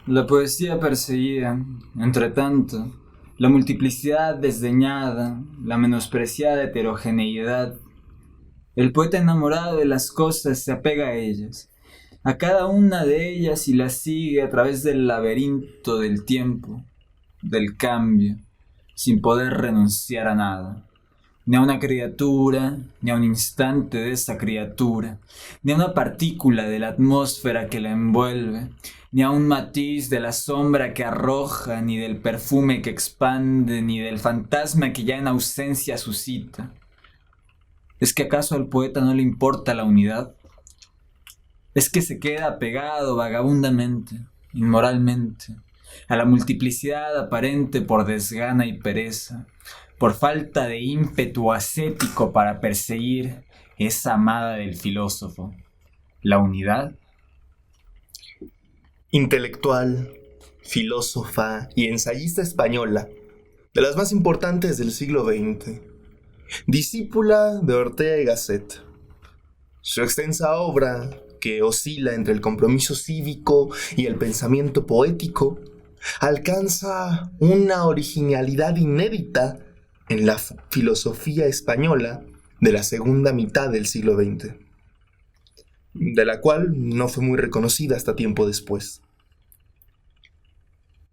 La poesía perseguía, entre tanto, la multiplicidad desdeñada, la menospreciada heterogeneidad. El poeta enamorado de las cosas se apega a ellas, a cada una de ellas y las sigue a través del laberinto del tiempo, del cambio, sin poder renunciar a nada. Ni a una criatura, ni a un instante de esa criatura, ni a una partícula de la atmósfera que la envuelve, ni a un matiz de la sombra que arroja, ni del perfume que expande, ni del fantasma que ya en ausencia suscita. ¿Es que acaso al poeta no le importa la unidad? ¿Es que se queda apegado vagabundamente, inmoralmente, a la multiplicidad aparente por desgana y pereza, por falta de ímpetu ascético para perseguir esa amada del filósofo, la unidad? Intelectual, filósofa y ensayista española, de las más importantes del siglo XX, discípula de Ortega y Gasset. Su extensa obra, que oscila entre el compromiso cívico y el pensamiento poético, alcanza una originalidad inédita en la filosofía española de la segunda mitad del siglo XX, de la cual no fue muy reconocida hasta tiempo después.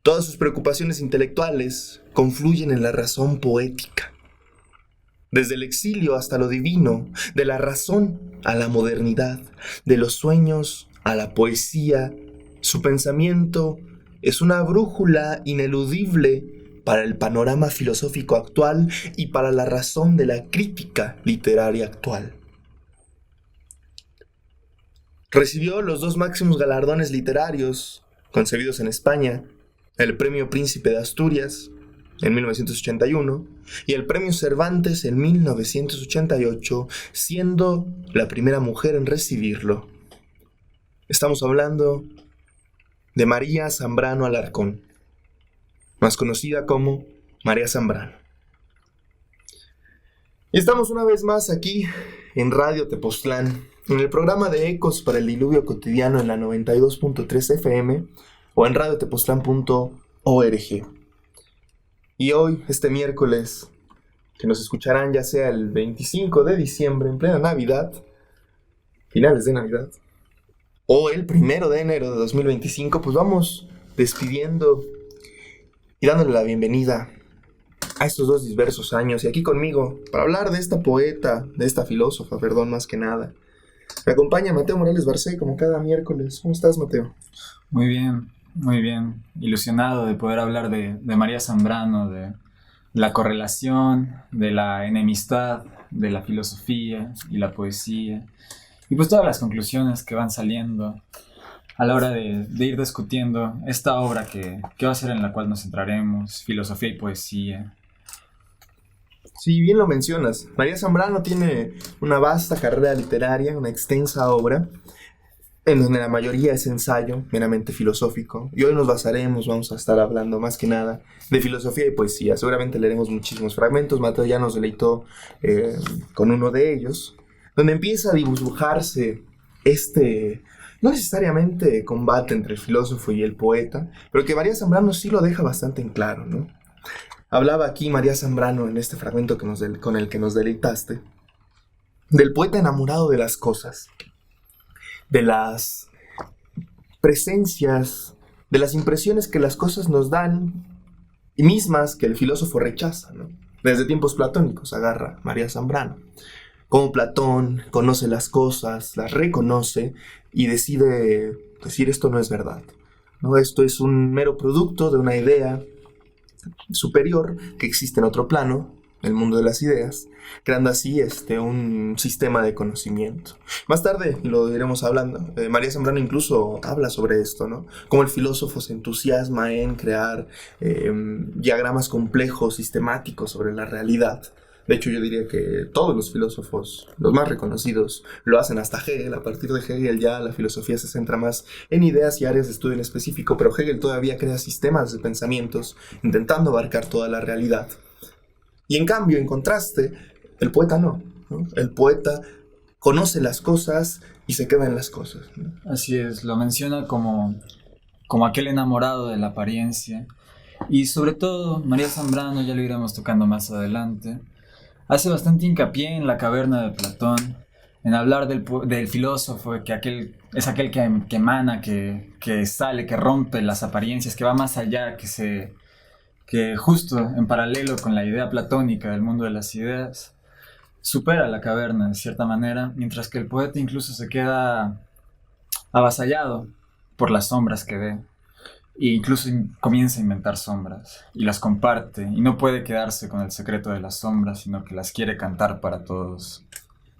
Todas sus preocupaciones intelectuales confluyen en la razón poética. Desde el exilio hasta lo divino, de la razón a la modernidad, de los sueños a la poesía, su pensamiento es una brújula ineludible para el panorama filosófico actual y para la razón de la crítica literaria actual. Recibió los dos máximos galardones literarios concebidos en España, el Premio Príncipe de Asturias en 1981 y el Premio Cervantes en 1988, siendo la primera mujer en recibirlo. Estamos hablando de María Zambrano Alarcón, más conocida como María Zambrano. Y estamos una vez más aquí en Radio Tepoztlán, en el programa de Ecos para el Diluvio Cotidiano en la 92.3 FM o en radiotepoztlán.org. Y hoy, este miércoles, que nos escucharán ya sea el 25 de diciembre, en plena Navidad, finales de Navidad, o el 1 de enero de 2025, pues vamos despidiendo y dándole la bienvenida a estos dos diversos años. Y aquí conmigo, para hablar de esta poeta, de esta filósofa, perdón, más que nada, me acompaña Mateo Morales Barcé, como cada miércoles. ¿Cómo estás, Mateo? Muy bien, muy bien. Ilusionado de poder hablar de María Zambrano, de la correlación, de la enemistad, de la filosofía y la poesía. Y pues todas las conclusiones que van saliendo a la hora de ir discutiendo esta obra que va a ser en la cual nos centraremos, filosofía y poesía. Sí, bien lo mencionas. María Zambrano tiene una vasta carrera literaria, una extensa obra, en donde la mayoría es ensayo, meramente filosófico. Y hoy nos basaremos, vamos a estar hablando más que nada de filosofía y poesía. Seguramente leeremos muchísimos fragmentos. Mateo ya nos deleitó con uno de ellos, donde empieza a dibujarse este, no necesariamente combate entre el filósofo y el poeta, pero que María Zambrano sí lo deja bastante en claro, ¿no? Hablaba aquí María Zambrano en este fragmento con el que nos deleitaste, del poeta enamorado de las cosas, de las presencias, de las impresiones que las cosas nos dan y mismas que el filósofo rechaza, ¿no? Desde tiempos platónicos agarra María Zambrano. Como Platón conoce las cosas, las reconoce y decide decir esto no es verdad, ¿no? Esto es un mero producto de una idea superior que existe en otro plano, el mundo de las ideas, creando así un sistema de conocimiento. Más tarde lo iremos hablando. María Zambrano incluso habla sobre esto, ¿no? Cómo el filósofo se entusiasma en crear diagramas complejos, sistemáticos sobre la realidad. De hecho, yo diría que todos los filósofos, los más reconocidos, lo hacen, hasta Hegel. A partir de Hegel ya la filosofía se centra más en ideas y áreas de estudio en específico, pero Hegel todavía crea sistemas de pensamientos intentando abarcar toda la realidad. Y en cambio, en contraste, el poeta no, ¿no? El poeta conoce las cosas y se queda en las cosas, ¿no? Así es, lo menciona como como aquel enamorado de la apariencia. Y sobre todo, María Zambrano, ya lo iremos tocando más adelante, hace bastante hincapié en la caverna de Platón, en hablar del filósofo, que es aquel que emana, que sale, que rompe las apariencias, que va más allá, que justo en paralelo con la idea platónica del mundo de las ideas, supera la caverna de cierta manera, mientras que el poeta incluso se queda avasallado por las sombras que ve. E incluso comienza a inventar sombras y las comparte y no puede quedarse con el secreto de las sombras, sino que las quiere cantar para todos.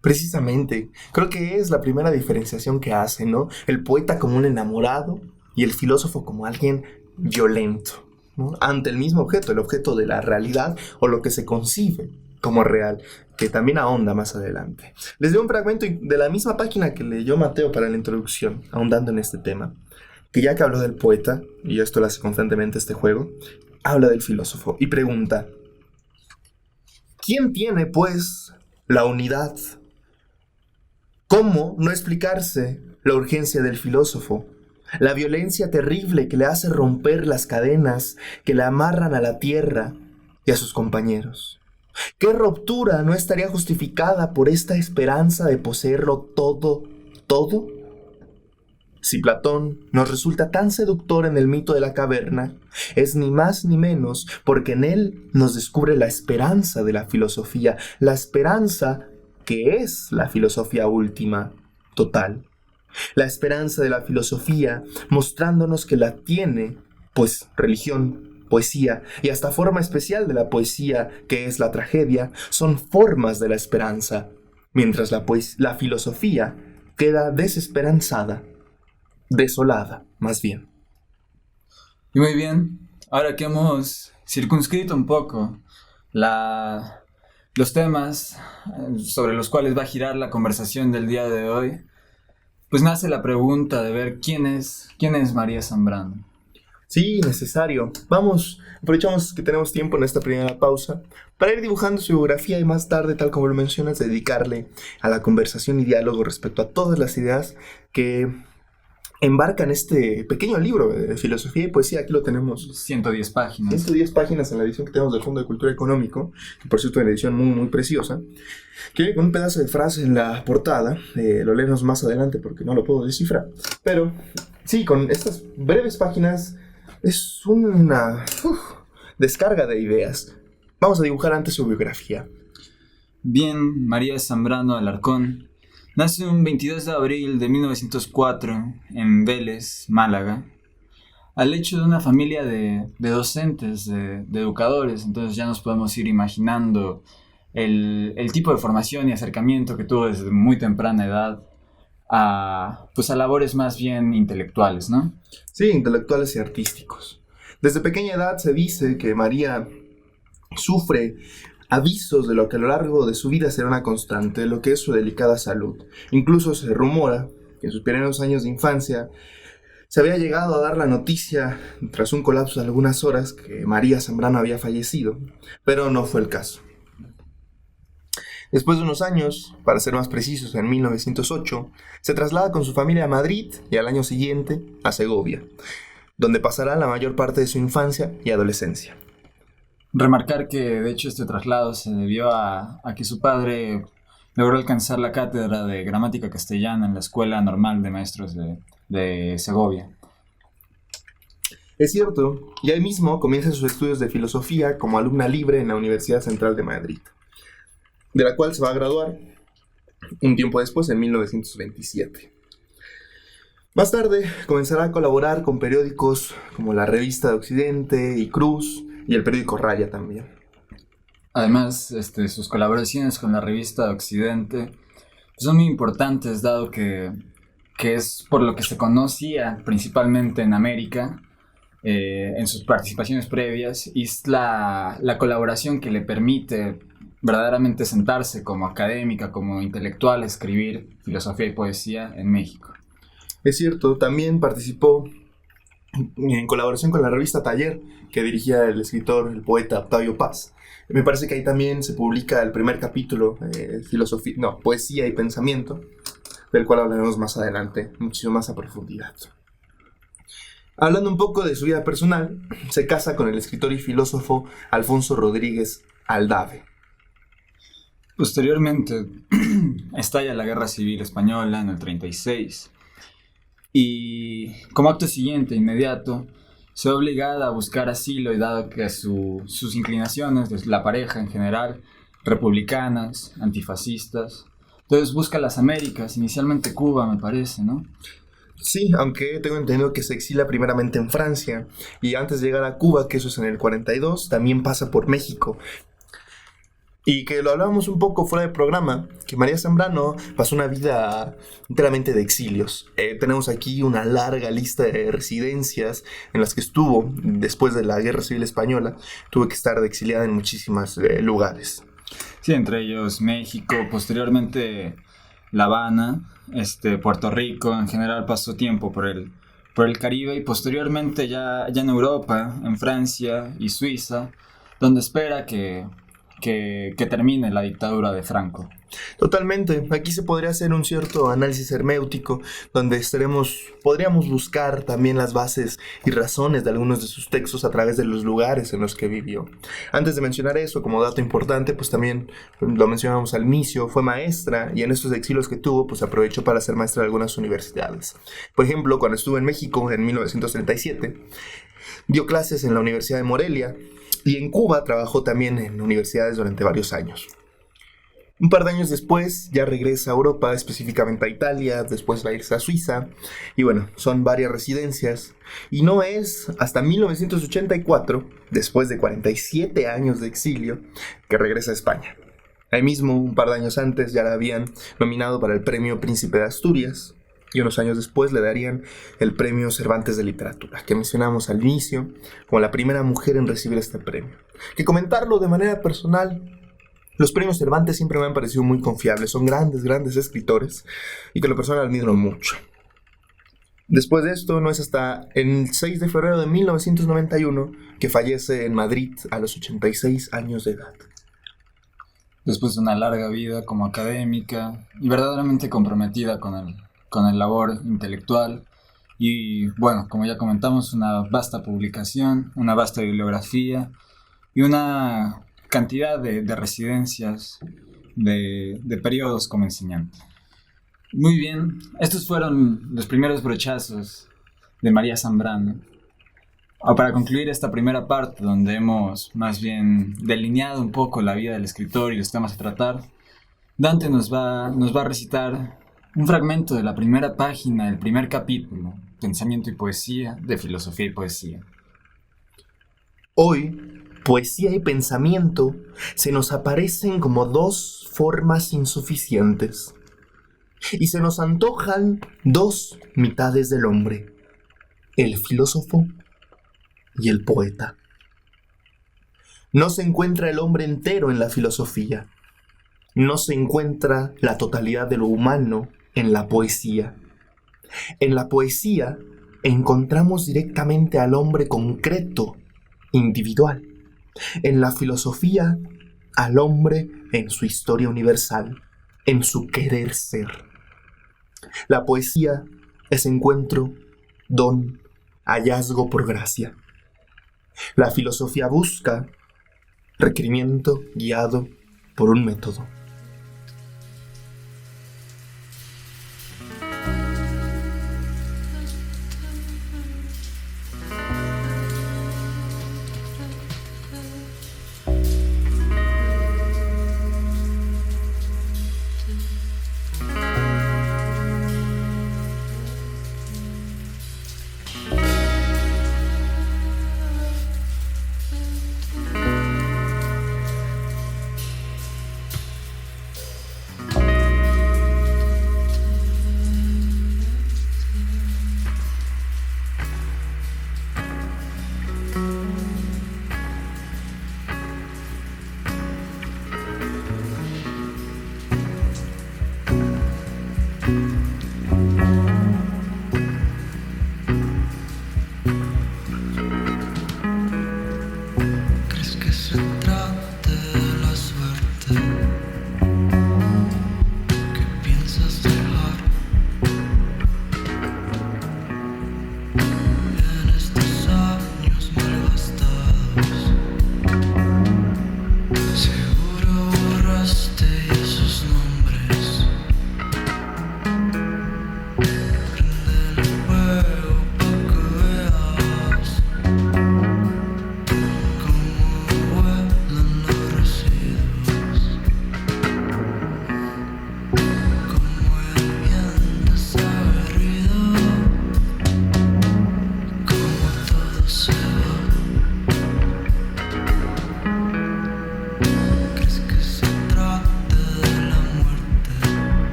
Precisamente, creo que es la primera diferenciación que hace, ¿no? El poeta como un enamorado y el filósofo como alguien violento, ¿no? Ante el mismo objeto, el objeto de la realidad o lo que se concibe como real, que también ahonda más adelante. Les doy un fragmento de la misma página que leyó Mateo para la introducción, ahondando en este tema, que ya que habló del poeta, y esto lo hace constantemente este juego, habla del filósofo y pregunta: ¿quién tiene, pues, la unidad? ¿Cómo no explicarse la urgencia del filósofo? La violencia terrible que le hace romper las cadenas que le amarran a la tierra y a sus compañeros. ¿Qué ruptura no estaría justificada por esta esperanza de poseerlo todo? Si Platón nos resulta tan seductor en el mito de la caverna, es ni más ni menos porque en él nos descubre la esperanza de la filosofía, la esperanza que es la filosofía última, total. La esperanza de la filosofía mostrándonos que la tiene, pues religión, poesía y hasta forma especial de la poesía, que es la tragedia, son formas de la esperanza, mientras la filosofía queda desesperanzada, desolada, más bien. Y muy bien, ahora que hemos circunscrito un poco los temas sobre los cuales va a girar la conversación del día de hoy, pues nace la pregunta de ver quién es María Zambrano. Sí, necesario. Vamos, aprovechamos que tenemos tiempo en esta primera pausa para ir dibujando su biografía y más tarde, tal como lo mencionas, dedicarle a la conversación y diálogo respecto a todas las ideas que embarcan este pequeño libro de filosofía y poesía. Aquí lo tenemos. 110 páginas. 110 páginas en la edición que tenemos del Fondo de Cultura Económico, que por cierto es una edición muy, muy preciosa, que viene con un pedazo de frase en la portada. Lo leemos más adelante porque no lo puedo descifrar. Pero sí, con estas breves páginas es una descarga de ideas. Vamos a dibujar antes su biografía. Bien, María Zambrano Alarcón nace un 22 de abril de 1904 en Vélez, Málaga, al hecho de una familia de docentes, de educadores. Entonces ya nos podemos ir imaginando el tipo de formación y acercamiento que tuvo desde muy temprana edad a labores más bien intelectuales, ¿no? Sí, intelectuales y artísticos. Desde pequeña edad se dice que María sufre avisos de lo que a lo largo de su vida será una constante, lo que es su delicada salud. Incluso se rumora que en sus primeros años de infancia se había llegado a dar la noticia, tras un colapso de algunas horas, que María Zambrano había fallecido, pero no fue el caso. Después de unos años, para ser más precisos, en 1908, se traslada con su familia a Madrid y al año siguiente a Segovia, donde pasará la mayor parte de su infancia y adolescencia. Remarcar que de hecho este traslado se debió a que su padre logró alcanzar la cátedra de gramática castellana en la Escuela Normal de Maestros de Segovia. Es cierto, y ahí mismo comienza sus estudios de filosofía como alumna libre en la Universidad Central de Madrid, de la cual se va a graduar un tiempo después, en 1927. Más tarde comenzará a colaborar con periódicos como la Revista de Occidente y Cruz, y el periódico Raya también. Además, sus colaboraciones con la Revista Occidente son muy importantes, dado que es por lo que se conocía principalmente en América, en sus participaciones previas, y es la colaboración que le permite verdaderamente sentarse como académica, como intelectual, a escribir filosofía y poesía en México. Es cierto, también participó en colaboración con la revista Taller, que dirigía el escritor, el poeta Octavio Paz. Me parece que ahí también se publica el primer capítulo, Poesía y Pensamiento, del cual hablaremos más adelante, muchísimo más a profundidad. Hablando un poco de su vida personal, se casa con el escritor y filósofo Alfonso Rodríguez Aldave. Posteriormente, estalla la Guerra Civil Española en el 36 y como acto siguiente, inmediato, se ve obligada a buscar asilo y dado que sus inclinaciones, de la pareja en general, republicanas, antifascistas, entonces busca las Américas, inicialmente Cuba me parece, ¿no? Sí, aunque tengo entendido que se exila primeramente en Francia y antes de llegar a Cuba, que eso es en el 42, también pasa por México. Y que lo hablábamos un poco fuera del programa, que María Zambrano pasó una vida enteramente de exilios. Tenemos aquí una larga lista de residencias en las que estuvo después de la Guerra Civil Española. Tuvo que estar de exiliada en muchísimos lugares. Sí, entre ellos México, posteriormente La Habana, Puerto Rico, en general pasó tiempo por el Caribe y posteriormente ya en Europa, en Francia y Suiza, donde espera que termine la dictadura de Franco. Totalmente, aquí se podría hacer un cierto análisis herméutico donde podríamos buscar también las bases y razones de algunos de sus textos a través de los lugares en los que vivió. Antes de mencionar eso, como dato importante, pues también lo mencionamos al inicio, fue maestra y en estos exilios que tuvo, pues aprovechó para ser maestra de algunas universidades. Por ejemplo, cuando estuvo en México en 1937, dio clases en la Universidad de Morelia y en Cuba trabajó también en universidades durante varios años. Un par de años después ya regresa a Europa, específicamente a Italia, después va a irse a Suiza, y bueno, son varias residencias, y no es hasta 1984, después de 47 años de exilio, que regresa a España. Ahí mismo, un par de años antes, ya la habían nominado para el Premio Príncipe de Asturias, y unos años después le darían el Premio Cervantes de Literatura, que mencionamos al inicio, como la primera mujer en recibir este premio. Que comentarlo de manera personal, los premios Cervantes siempre me han parecido muy confiables, son grandes escritores y que lo personal admiro mucho. Después de esto, no es hasta el 6 de febrero de 1991 que fallece en Madrid a los 86 años de edad. Después de una larga vida como académica y verdaderamente comprometida con el labor intelectual y, bueno, como ya comentamos, una vasta publicación, una vasta bibliografía y una cantidad de residencias, de periodos como enseñante. Muy bien, estos fueron los primeros brochazos de María Zambrano. Para concluir esta primera parte, donde hemos más bien delineado un poco la vida del escritor y los temas a tratar, Dante nos va a recitar un fragmento de la primera página del primer capítulo, Pensamiento y Poesía, de Filosofía y Poesía. Hoy, poesía y pensamiento se nos aparecen como dos formas insuficientes y se nos antojan dos mitades del hombre, el filósofo y el poeta. No se encuentra el hombre entero en la filosofía, no se encuentra la totalidad de lo humano en la poesía. En la poesía encontramos directamente al hombre concreto, individual. En la filosofía, al hombre en su historia universal, en su querer ser. La poesía es encuentro, don, hallazgo por gracia. La filosofía busca requerimiento guiado por un método.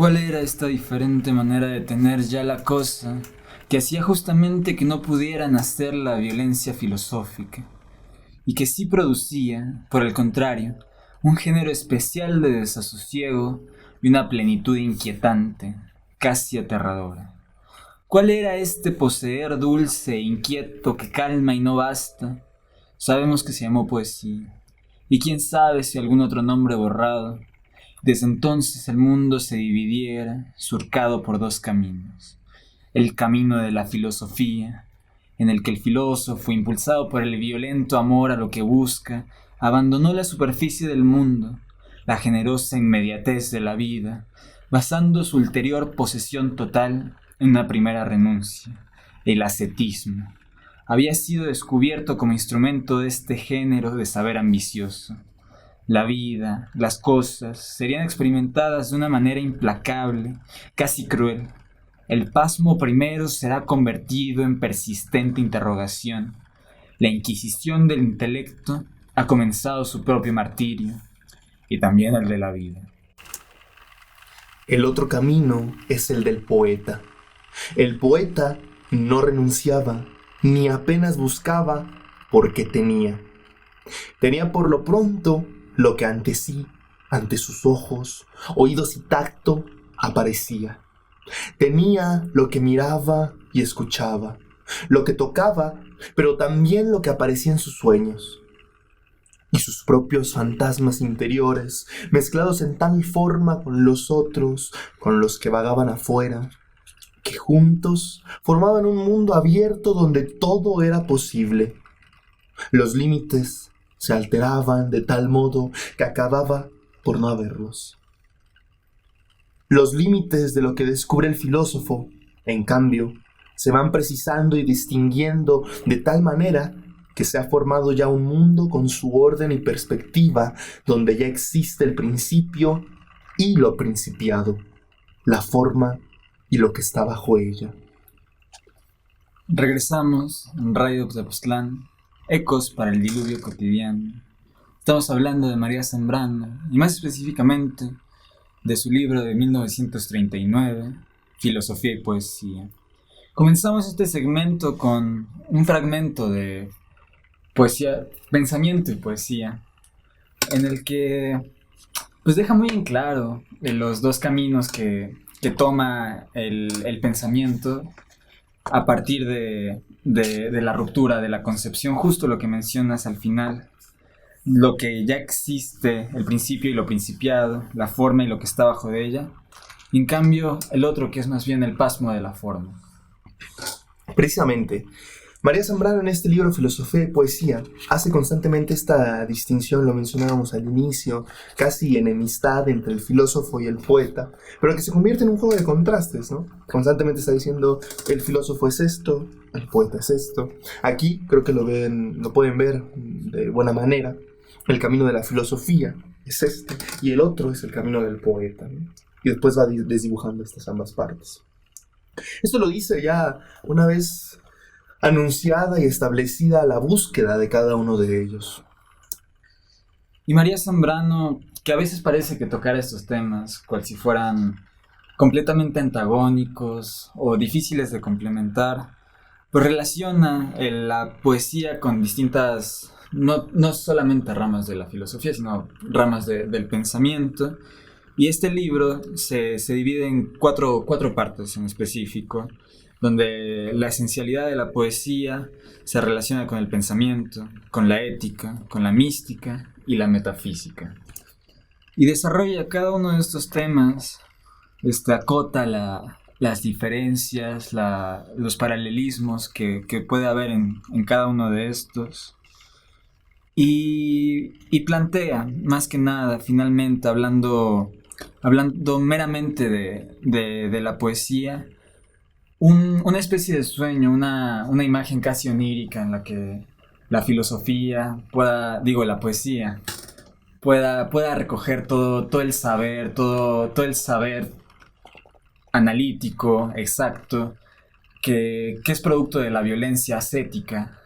¿Cuál era esta diferente manera de tener ya la cosa que hacía justamente que no pudiera nacer la violencia filosófica? Y que sí producía, por el contrario, un género especial de desasosiego y una plenitud inquietante, casi aterradora. ¿Cuál era este poseer dulce e inquieto que calma y no basta? Sabemos que se llamó poesía, y quién sabe si algún otro nombre borrado. Desde entonces el mundo se dividiera, surcado por dos caminos. El camino de la filosofía, en el que el filósofo, impulsado por el violento amor a lo que busca, abandonó la superficie del mundo, la generosa inmediatez de la vida, basando su ulterior posesión total en una primera renuncia, el ascetismo. Había sido descubierto como instrumento de este género de saber ambicioso. La vida, las cosas, serían experimentadas de una manera implacable, casi cruel. El pasmo primero será convertido en persistente interrogación. La inquisición del intelecto ha comenzado su propio martirio, y también el de la vida. El otro camino es el del poeta. El poeta no renunciaba, ni apenas buscaba, porque tenía. Tenía por lo pronto lo que ante sí, ante sus ojos, oídos y tacto, aparecía. Tenía lo que miraba y escuchaba, lo que tocaba, pero también lo que aparecía en sus sueños. Y sus propios fantasmas interiores, mezclados en tal forma con los otros, con los que vagaban afuera, que juntos formaban un mundo abierto donde todo era posible. Los límites se alteraban de tal modo que acababa por no haberlos. Los límites de lo que descubre el filósofo, en cambio, se van precisando y distinguiendo de tal manera que se ha formado ya un mundo con su orden y perspectiva, donde ya existe el principio y lo principiado, la forma y lo que está bajo ella. Regresamos en Radio Tepoztlán, ecos para el diluvio cotidiano. Estamos hablando de María Zambrano, y más específicamente de su libro de 1939, Filosofía y Poesía. Comenzamos este segmento con un fragmento de poesía, pensamiento y poesía, en el que pues deja muy en claro los dos caminos que toma el pensamiento a partir de la ruptura, de la concepción, justo lo que mencionas al final, lo que ya existe, el principio y lo principiado, la forma y lo que está bajo de ella, y en cambio el otro que es más bien el pasmo de la forma. Precisamente, María Zambrano en este libro Filosofía y Poesía hace constantemente esta distinción, lo mencionábamos al inicio, casi enemistad entre el filósofo y el poeta, pero que se convierte en un juego de contrastes, ¿no? Constantemente está diciendo, el filósofo es esto, el poeta es esto. Aquí creo que lo pueden ver de buena manera. El camino de la filosofía es este, y el otro es el camino del poeta, ¿no? Y después va desdibujando estas ambas partes. Esto lo dice ya una vez anunciada y establecida la búsqueda de cada uno de ellos. Y María Zambrano, que a veces parece que tocar estos temas, cual si fueran completamente antagónicos o difíciles de complementar, pues relaciona la poesía con distintas, no solamente ramas de la filosofía, sino ramas del pensamiento. Y este libro se divide en cuatro partes en específico, donde la esencialidad de la poesía se relaciona con el pensamiento, con la ética, con la mística y la metafísica. Y desarrolla cada uno de estos temas, acota las diferencias, los paralelismos que puede haber en cada uno de estos. Y plantea, más que nada, finalmente, hablando meramente de la poesía, una especie de sueño, una imagen casi onírica en la que la filosofía la poesía pueda recoger todo el saber, todo el saber analítico, exacto, que es producto de la violencia ascética,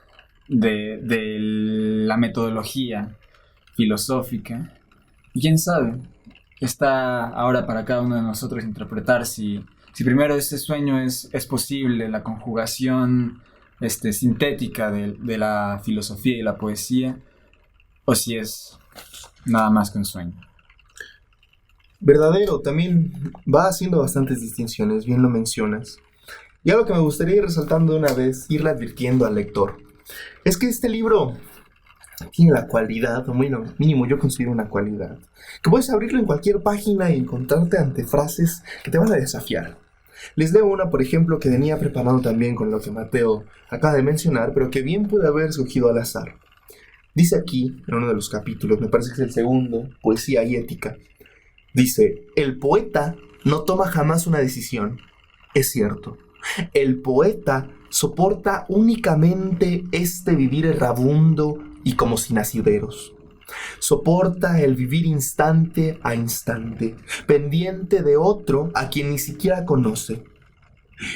de la metodología filosófica. Y quién sabe, está ahora para cada uno de nosotros interpretar si primero ese sueño es posible, la conjugación sintética de la filosofía y la poesía, o si es nada más que un sueño. Verdadero también va haciendo bastantes distinciones, bien lo mencionas. Y algo que me gustaría ir resaltando de una vez, irle advirtiendo al lector, es que este libro tiene la cualidad, o bueno, mínimo yo considero una cualidad, que puedes abrirlo en cualquier página y encontrarte ante frases que te van a desafiar. Les leo una, por ejemplo, que venía preparado también con lo que Mateo acaba de mencionar, pero que bien pude haber escogido al azar. Dice aquí, en uno de los capítulos, me parece que es el segundo, Poesía y Ética, dice: el poeta no toma jamás una decisión. Es cierto. El poeta soporta únicamente este vivir errabundo y como sin asideros. Soporta el vivir instante a instante, pendiente de otro a quien ni siquiera conoce.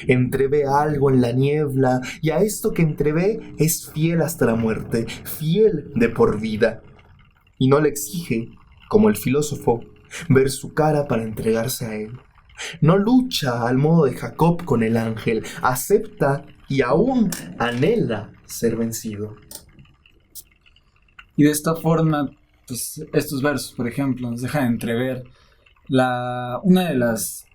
Entrevé algo en la niebla, y a esto que entrevé es fiel hasta la muerte, fiel de por vida. Y no le exige, como el filósofo, ver su cara para entregarse a él. No lucha al modo de Jacob con el ángel, acepta y aún anhela ser vencido. Y de esta forma, pues, estos versos, por ejemplo, nos dejan entrever una de las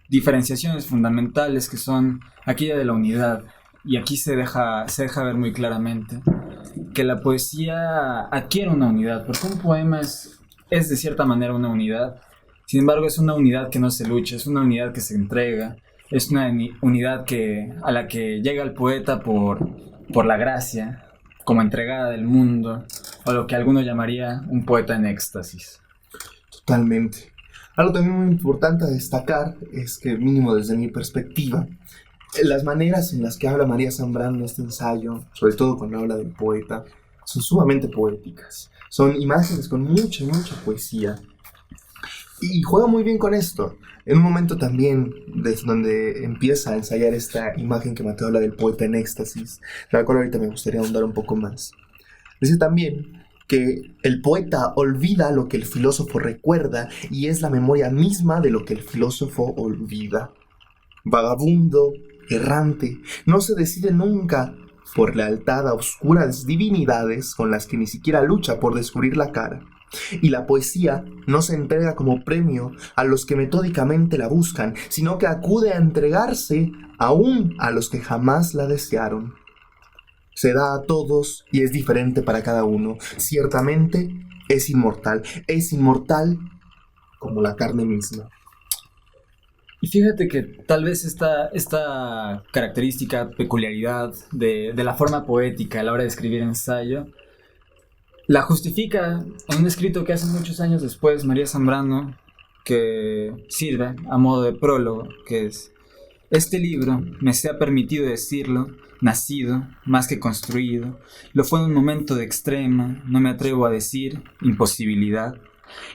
diferenciaciones fundamentales, que son aquella de la unidad. Y aquí se deja ver muy claramente que la poesía adquiere una unidad, porque un poema es de cierta manera una unidad. Sin embargo, es una unidad que no se lucha, es una unidad que se entrega, es una unidad a la que llega el poeta por la gracia, como entregada del mundo, o lo que alguno llamaría un poeta en éxtasis. Totalmente. Algo también muy importante a destacar es que, mínimo desde mi perspectiva, las maneras en las que habla María Zambrano en este ensayo, sobre todo cuando habla del poeta, son sumamente poéticas. Son imágenes con mucha poesía. Y juega muy bien con esto. En un momento también, desde donde empieza a ensayar esta imagen que Mateo habla del poeta en éxtasis, de la cual ahorita me gustaría ahondar un poco más. Dice también que el poeta olvida lo que el filósofo recuerda, y es la memoria misma de lo que el filósofo olvida. Vagabundo, errante, no se decide nunca por lealtad a oscuras divinidades con las que ni siquiera lucha por descubrir la cara. Y la poesía no se entrega como premio a los que metódicamente la buscan, sino que acude a entregarse aún a los que jamás la desearon. Se da a todos y es diferente para cada uno. Ciertamente es inmortal como la carne misma. Y fíjate que tal vez esta característica, peculiaridad de la forma poética a la hora de escribir ensayo, la justifica en un escrito que hace muchos años después María Zambrano, que sirve a modo de prólogo, que es: este libro, me sea permitido decirlo, nacido, más que construido, lo fue en un momento de extrema, no me atrevo a decir, imposibilidad,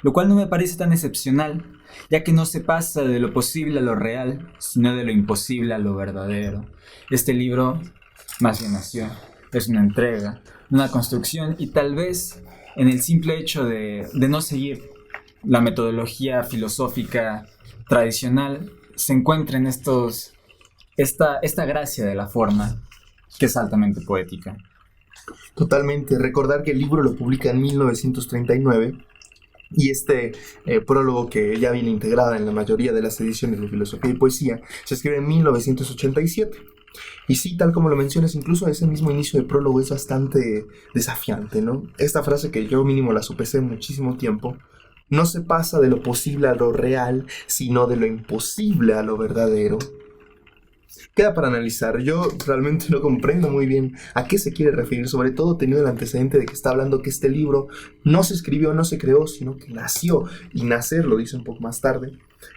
lo cual no me parece tan excepcional, ya que no se pasa de lo posible a lo real, sino de lo imposible a lo verdadero. Este libro más bien nació, es una entrega, una construcción, y tal vez en el simple hecho de no seguir la metodología filosófica tradicional se encuentra en esta gracia de la forma que es altamente poética. Totalmente. Recordar que el libro lo publica en 1939 y este prólogo, que ya viene integrado en la mayoría de las ediciones de Filosofía y Poesía, se escribe en 1987. Y sí, tal como lo mencionas, incluso ese mismo inicio de prólogo es bastante desafiante, ¿no? Esta frase, que yo mínimo la sopesé muchísimo tiempo: no se pasa de lo posible a lo real, sino de lo imposible a lo verdadero. Queda para analizar. Yo realmente no comprendo muy bien a qué se quiere referir, sobre todo teniendo el antecedente de que está hablando que este libro no se escribió, no se creó, sino que nació. Y nacer, lo dice un poco más tarde,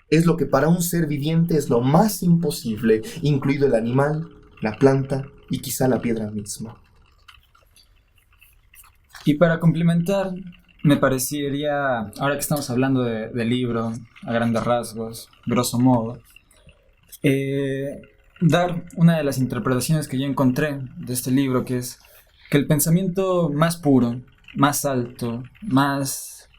es lo que para un ser viviente es lo más imposible, incluido el animal, la planta y quizá la piedra misma. Y para complementar, me parecería, ahora que estamos hablando del libro a grandes rasgos, grosso modo, dar una de las interpretaciones que yo encontré de este libro, que es que el pensamiento más puro, más alto, más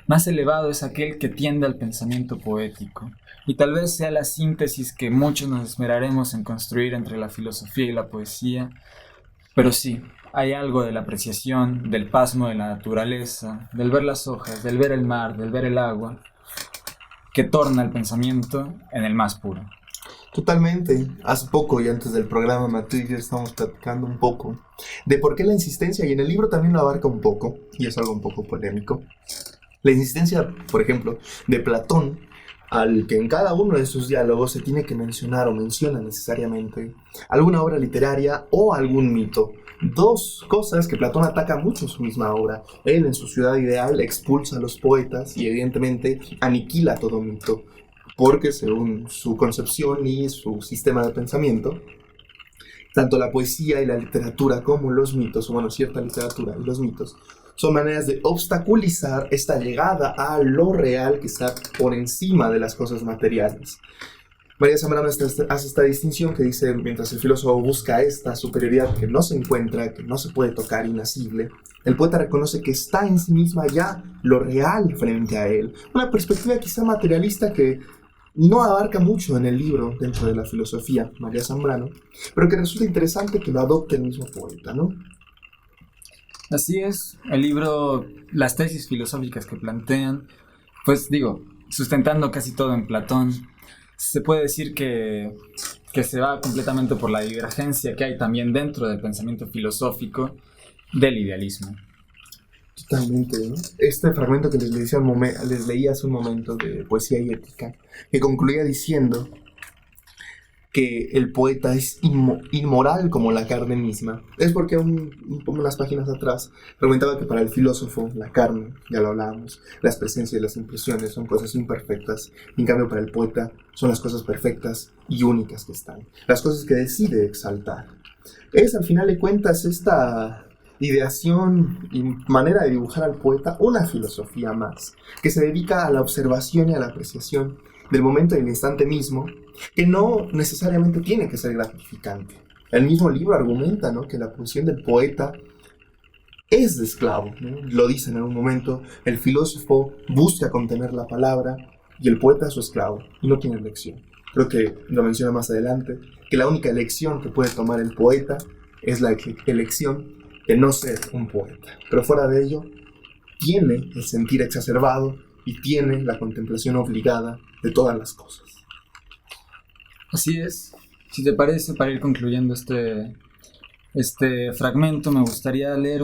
Más elevado es aquel que tiende al pensamiento poético, y tal vez sea la síntesis que muchos nos esmeraremos en construir entre la filosofía y la poesía, pero sí, hay algo de la apreciación, del pasmo de la naturaleza, del ver las hojas, del ver el mar, del ver el agua, que torna el pensamiento en el más puro. Totalmente. Hace poco y antes del programa, Mateo y yo estábamos platicando un poco de por qué la insistencia, y en el libro también lo abarca un poco, y es algo un poco polémico, la insistencia, por ejemplo, de Platón, al que en cada uno de sus diálogos se tiene que mencionar o menciona necesariamente alguna obra literaria o algún mito. Dos cosas que Platón ataca mucho en su misma obra. Él, en su ciudad ideal, expulsa a los poetas y evidentemente aniquila todo mito, porque según su concepción y su sistema de pensamiento, tanto la poesía y la literatura como los mitos, o bueno, cierta literatura y los mitos, son maneras de obstaculizar esta llegada a lo real que está por encima de las cosas materiales. María Zambrano hace esta distinción que dice, mientras el filósofo busca esta superioridad que no se encuentra, que no se puede tocar, inacible, el poeta reconoce que está en sí misma ya lo real frente a él. Una perspectiva quizá materialista que no abarca mucho en el libro dentro de la filosofía, María Zambrano, pero que resulta interesante que lo adopte el mismo poeta, ¿no? Así es, el libro, las tesis filosóficas que plantean, pues digo, sustentando casi todo en Platón, se puede decir que se va completamente por la divergencia que hay también dentro del pensamiento filosófico del idealismo. Totalmente, ¿no? Este fragmento que les leí hace un momento de Poesía y Ética, que concluía diciendo que el poeta es inmoral como la carne misma. Es porque unas páginas atrás argumentaba que para el filósofo la carne, ya lo hablábamos, las presencias y las impresiones son cosas imperfectas, y en cambio para el poeta son las cosas perfectas y únicas que están, las cosas que decide exaltar. Es al final de cuentas esta ideación y manera de dibujar al poeta una filosofía más, que se dedica a la observación y a la apreciación del momento y del instante mismo, que no necesariamente tiene que ser gratificante. El mismo libro argumenta, ¿no?, que la función del poeta es de esclavo, ¿no? Lo dice en algún momento, el filósofo busca contener la palabra y el poeta es su esclavo y no tiene elección. Creo que lo menciona más adelante, que la única elección que puede tomar el poeta es la elección de no ser un poeta. Pero fuera de ello, tiene el sentir exacerbado y tiene la contemplación obligada de todas las cosas. Así es. Si te parece, para ir concluyendo este fragmento, me gustaría leer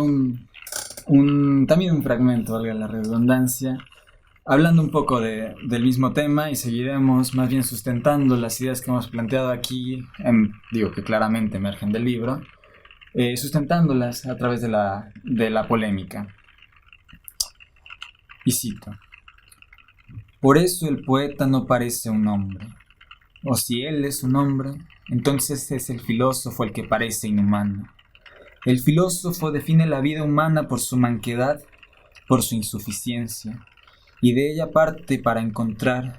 también un fragmento, valga la redundancia, hablando un poco del mismo tema, y seguiremos más bien sustentando las ideas que hemos planteado aquí, que claramente emergen del libro, sustentándolas a través de la polémica. Y cito: por eso el poeta no parece un hombre, o si él es un hombre, entonces es el filósofo el que parece inhumano. El filósofo define la vida humana por su manquedad, por su insuficiencia, y de ella parte para encontrar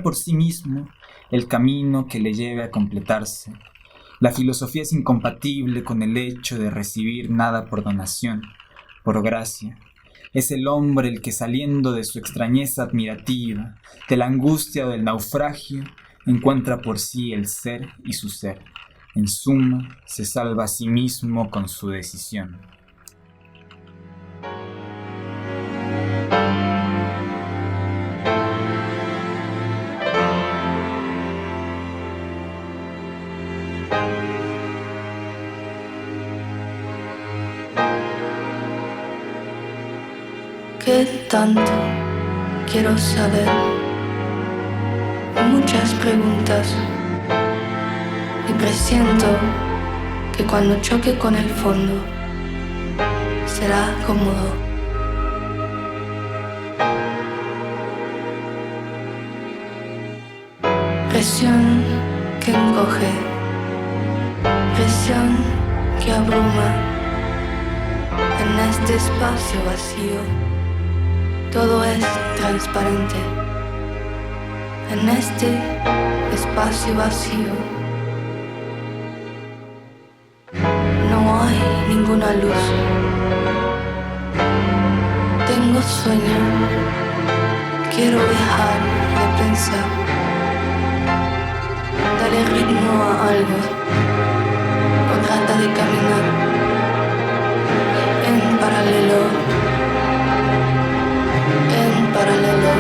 por sí mismo el camino que le lleve a completarse. La filosofía es incompatible con el hecho de recibir nada por donación, por gracia. Es el hombre el que, saliendo de su extrañeza admirativa, de la angustia o del naufragio, encuentra por sí el ser y su ser. En suma, se salva a sí mismo con su decisión. ¿Qué tanto quiero saber? Muchas preguntas. Y presiento que cuando choque con el fondo será cómodo. Presión que encoge, presión que abruma. En este espacio vacío todo es transparente. En este espacio vacío no hay ninguna luz. Tengo tengo sueño, quiero viajar de pensar, darle ritmo a algo, o trata de caminar en paralelo, en paralelo,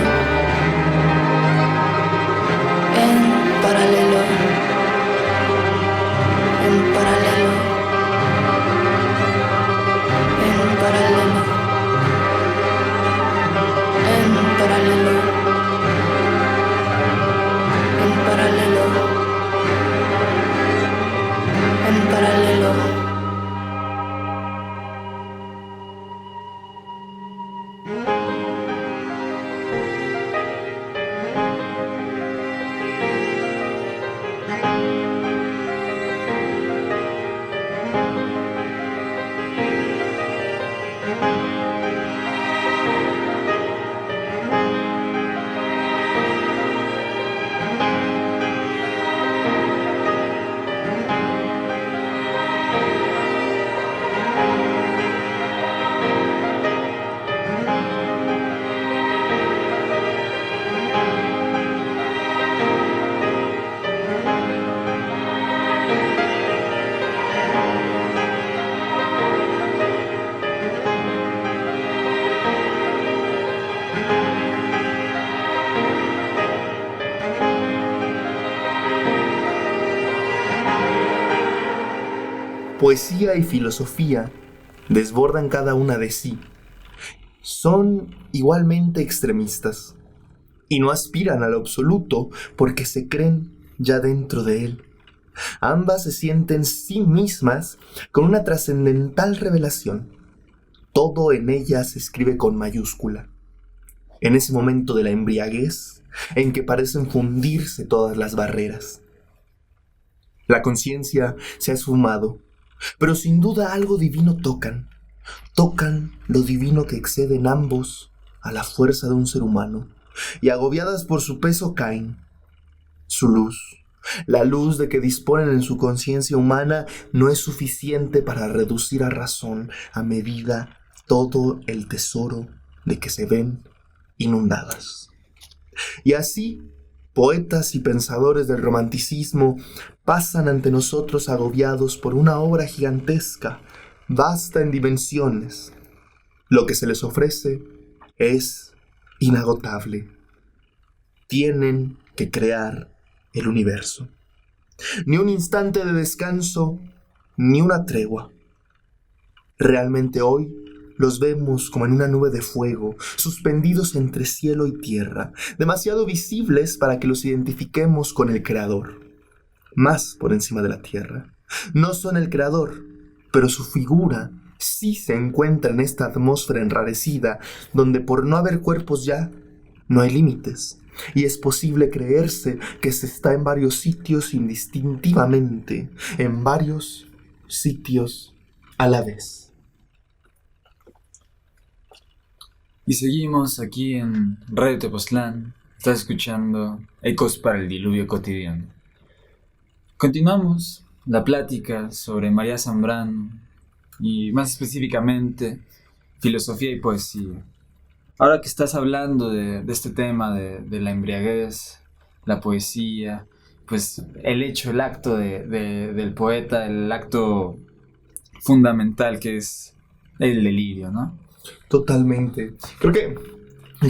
en paralelo, en paralelo, en paralelo, en paralelo, en paralelo, en paralelo. Poesía y filosofía desbordan cada una de sí. Son igualmente extremistas y no aspiran a lo absoluto porque se creen ya dentro de él. Ambas se sienten sí mismas con una trascendental revelación. Todo en ellas se escribe con mayúscula. En ese momento de la embriaguez en que parecen fundirse todas las barreras. La conciencia se ha esfumado, pero sin duda algo divino tocan. Tocan lo divino que excede en ambos a la fuerza de un ser humano, y agobiadas por su peso caen. Su luz, la luz de que disponen en su conciencia humana, no es suficiente para reducir a razón, a medida, todo el tesoro de que se ven inundadas. Y así, poetas y pensadores del romanticismo pasan ante nosotros agobiados por una obra gigantesca, vasta en dimensiones. Lo que se les ofrece es inagotable. Tienen que crear el universo. Ni un instante de descanso, ni una tregua. Realmente hoy los vemos como en una nube de fuego, suspendidos entre cielo y tierra, demasiado visibles para que los identifiquemos con el Creador. Más por encima de la tierra. No son el Creador, pero su figura sí se encuentra en esta atmósfera enrarecida, donde por no haber cuerpos ya, no hay límites, y es posible creerse que se está en varios sitios indistintivamente, en varios sitios a la vez. Y seguimos aquí en Radio Tepoztlán. Estás escuchando Ecos para el Diluvio Cotidiano. Continuamos la plática sobre María Zambrano y más específicamente filosofía y poesía. Ahora que estás hablando de este tema de la embriaguez, la poesía, pues el hecho, el acto del poeta, el acto fundamental que es el delirio, ¿no? Totalmente. Creo que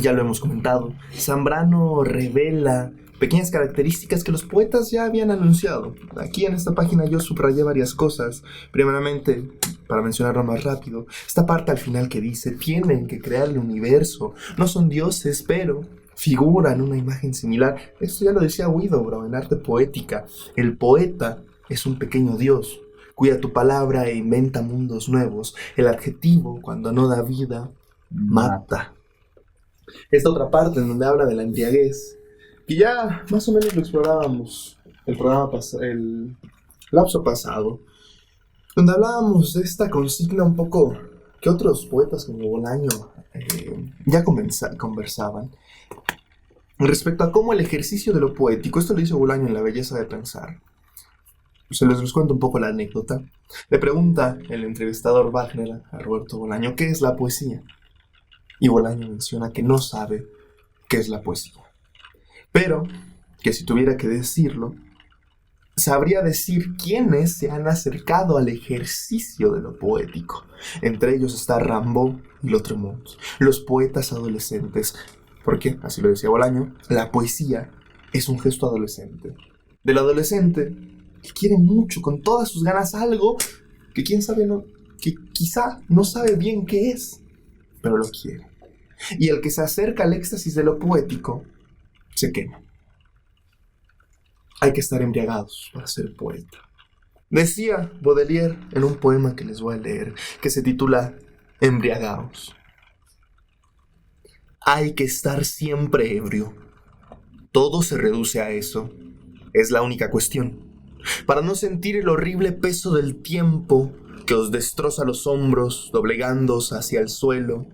ya lo hemos comentado. Zambrano revela pequeñas características que los poetas ya habían anunciado. Aquí en esta página yo subrayé varias cosas. Primeramente, para mencionarlo más rápido, esta parte al final que dice: tienen que crear el universo. No son dioses, pero figuran una imagen similar. Esto ya lo decía Widobro en Arte Poética. El poeta es un pequeño dios. Cuida tu palabra e inventa mundos nuevos. El adjetivo, cuando no da vida, mata. Esta otra parte en donde habla de la embriaguez, que ya más o menos lo explorábamos el lapso pasado, donde hablábamos de esta consigna un poco que otros poetas como Bolaño ya conversaban respecto a cómo el ejercicio de lo poético, esto lo dice Bolaño en La belleza de pensar. Se les cuento un poco la anécdota. Le pregunta el entrevistador Wagner a Roberto Bolaño: ¿qué es la poesía? Y Bolaño menciona que no sabe qué es la poesía, pero que si tuviera que decirlo, sabría decir quiénes se han acercado al ejercicio de lo poético. Entre ellos está Rimbaud y Lautréamont, los poetas adolescentes. Porque, así lo decía Bolaño, la poesía es un gesto adolescente. Del adolescente que quiere mucho, con todas sus ganas, algo que quién sabe, que quizá no sabe bien qué es, pero lo quiere. Y el que se acerca al éxtasis de lo poético se quema. Hay que estar embriagados para ser poeta. Decía Baudelaire en un poema que les voy a leer, que se titula Embriagaos. Hay que estar siempre ebrio. Todo se reduce a eso. Es la única cuestión. Para no sentir el horrible peso del tiempo que os destroza los hombros, doblegándoos hacia el suelo,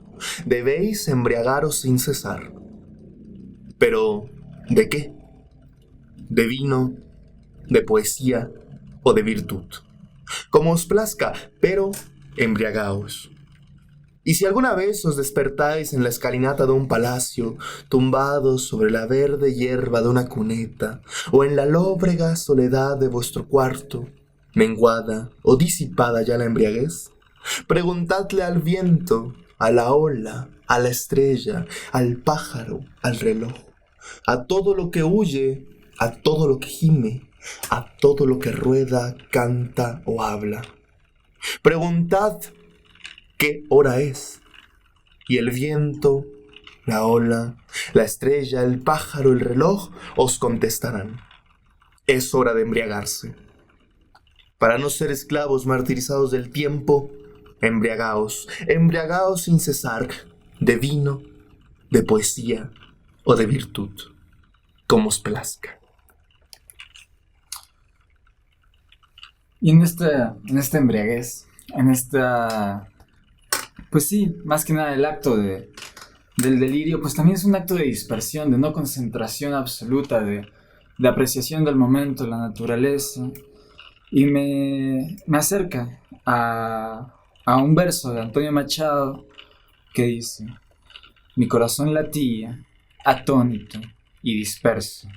debéis embriagaros sin cesar. Pero, ¿de qué? ¿De vino, de poesía o de virtud? Como os plazca, pero embriagaos. Y si alguna vez os despertáis en la escalinata de un palacio, tumbados sobre la verde hierba de una cuneta, o en la lóbrega soledad de vuestro cuarto, menguada o disipada ya la embriaguez, preguntadle al viento, a la ola, a la estrella, al pájaro, al reloj, a todo lo que huye, a todo lo que gime, a todo lo que rueda, canta o habla. Preguntad qué hora es, y el viento, la ola, la estrella, el pájaro, el reloj os contestarán. Es hora de embriagarse. Para no ser esclavos martirizados del tiempo, embriagaos, embriagaos sin cesar, de vino, de poesía o de virtud, como os plazca. Y en esta embriaguez, pues sí, más que nada el acto del delirio, pues también es un acto de dispersión, de no concentración absoluta, de apreciación del momento, la naturaleza. Y me acerca a un verso de Antonio Machado que dice: mi corazón latía, atónito y disperso.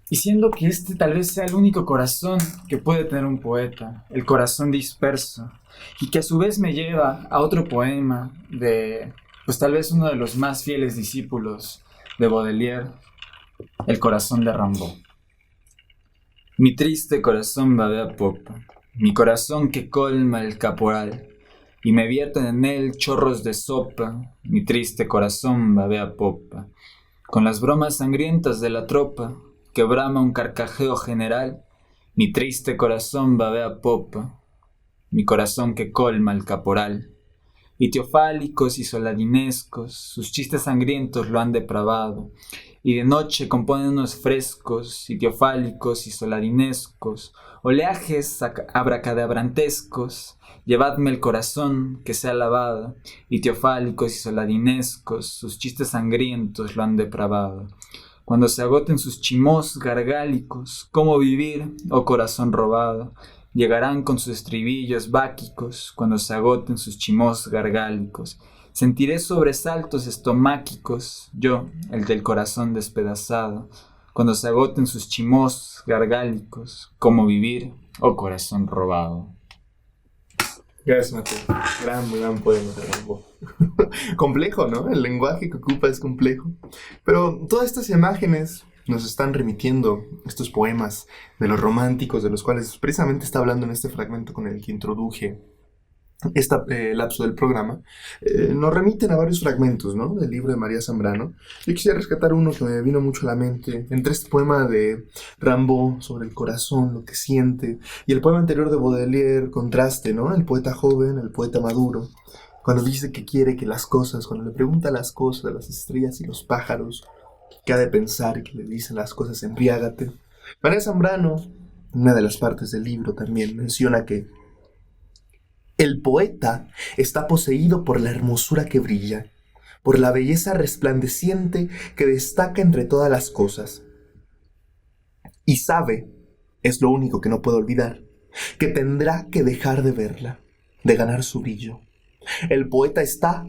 Y siendo que este tal vez sea el único corazón que puede tener un poeta, el corazón disperso, y que a su vez me lleva a otro poema de, pues tal vez uno de los más fieles discípulos de Baudelaire, El corazón de Rimbaud. Mi triste corazón babea popa, mi corazón que colma el caporal, y me vierten en él chorros de sopa, mi triste corazón babea popa, con las bromas sangrientas de la tropa, que brama un carcajeo general, mi triste corazón babea popa, mi corazón que colma el caporal. Y teofálicos y soladinescos, sus chistes sangrientos lo han depravado, y de noche componen unos frescos, y teofálicos y soladinescos, oleajes abracadabrantescos, llevadme el corazón que sea lavado, y teofálicos y soladinescos, sus chistes sangrientos lo han depravado. Cuando se agoten sus chimós gargálicos, ¿cómo vivir, oh corazón robado? Llegarán con sus estribillos báquicos, cuando se agoten sus chimós gargálicos. Sentiré sobresaltos estomáquicos, yo, el del corazón despedazado, cuando se agoten sus chimós gargálicos, ¿cómo vivir, oh corazón robado? Gracias, Mateo. Gran poema de Rimbaud. Complejo, ¿no? El lenguaje que ocupa es complejo. Pero todas estas imágenes nos están remitiendo estos poemas de los románticos, de los cuales precisamente está hablando en este fragmento con el que introduje este lapso del programa. Nos remiten a varios fragmentos, ¿no?, del libro de María Zambrano. Yo quisiera rescatar uno que me vino mucho a la mente entre este poema de Rimbaud sobre el corazón, lo que siente, y el poema anterior de Baudelaire, contraste, ¿no?, el poeta joven, el poeta maduro, cuando dice que quiere que las cosas, cuando le pregunta las cosas, las estrellas y los pájaros, que ha de pensar, que le dicen las cosas, embriágate. María Zambrano, en una de las partes del libro también, menciona que el poeta está poseído por la hermosura que brilla, por la belleza resplandeciente que destaca entre todas las cosas. Y sabe, es lo único que no puede olvidar, que tendrá que dejar de verla, de ganar su brillo. El poeta está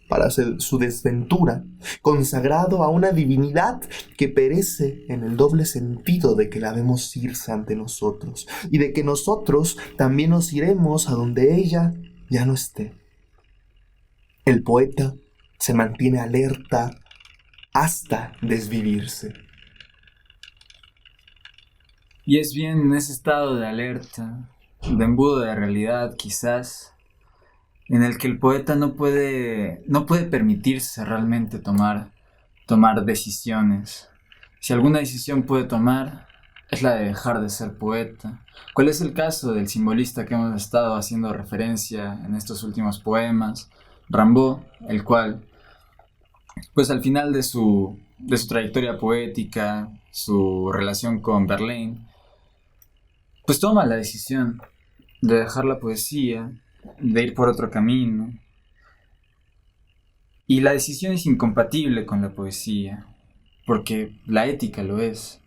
para su desventura, consagrado a una divinidad que perece en el doble sentido de que la vemos irse ante nosotros y de que nosotros también nos iremos a donde ella ya no esté. El poeta se mantiene alerta hasta desvivirse. Y es bien en ese estado de alerta, de embudo de realidad quizás, en el que el poeta no puede permitirse realmente tomar decisiones. Si alguna decisión puede tomar, es la de dejar de ser poeta. ¿Cuál es el caso del simbolista que hemos estado haciendo referencia en estos últimos poemas? Rimbaud, el cual, pues al final de su trayectoria poética, su relación con Verlaine, pues toma la decisión de dejar la poesía, de ir por otro camino. Y la decisión es incompatible con la poesía, porque la ética lo es.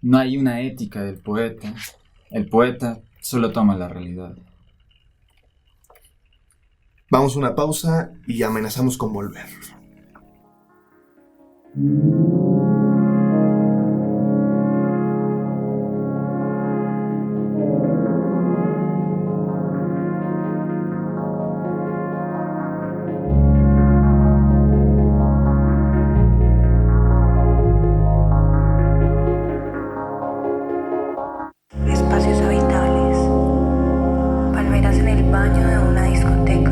No hay una ética del poeta. El poeta solo toma la realidad. Vamos a una pausa y amenazamos con volver. Espacios habitables, palmeras en el baño de una discoteca,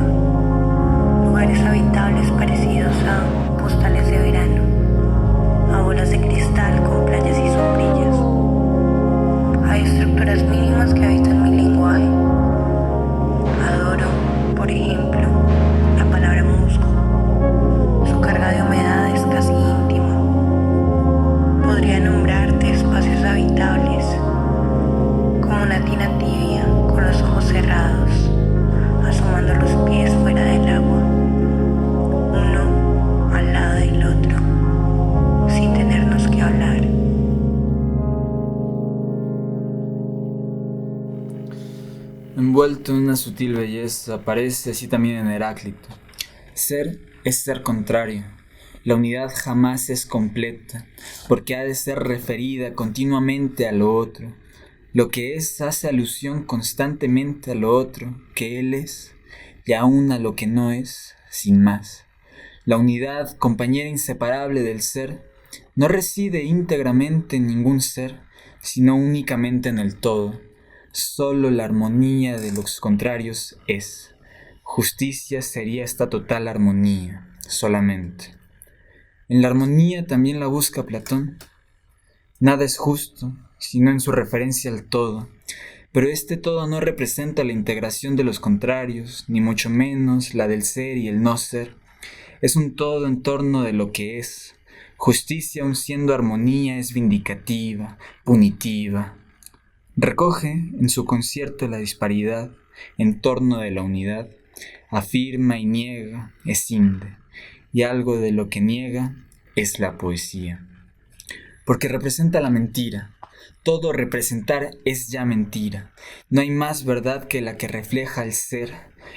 lugares habitables parecidos a postales de verano, a bolas de cristal con playas y sombrillas. Hay estructuras mínimas que habitan mi lenguaje. Adoro, por ejemplo, la palabra musgo. Su carga de humedad es casi íntima. Podría nombrarte espacios habitables, como una tina tibia con los ojos cerrados, asomando los pies fuera del agua, uno al lado del otro, sin tenernos que hablar. Envuelto en una sutil belleza, aparece así también en Heráclito. Ser es ser contrario. La unidad jamás es completa, porque ha de ser referida continuamente a lo otro. Lo que es hace alusión constantemente a lo otro que él es, y aún a lo que no es, sin más. La unidad, compañera inseparable del ser, no reside íntegramente en ningún ser, sino únicamente en el todo. Solo la armonía de los contrarios es. Justicia sería esta total armonía, solamente. En la armonía también la busca Platón. Nada es justo, sino en su referencia al todo, pero este todo no representa la integración de los contrarios, ni mucho menos la del ser y el no ser. Es un todo en torno de lo que es. Justicia, aun siendo armonía, es vindicativa, punitiva. Recoge en su concierto la disparidad en torno de la unidad, afirma y niega, escinde, y algo de lo que niega es la poesía. Porque representa la mentira. Todo representar es ya mentira. No hay más verdad que la que refleja el ser.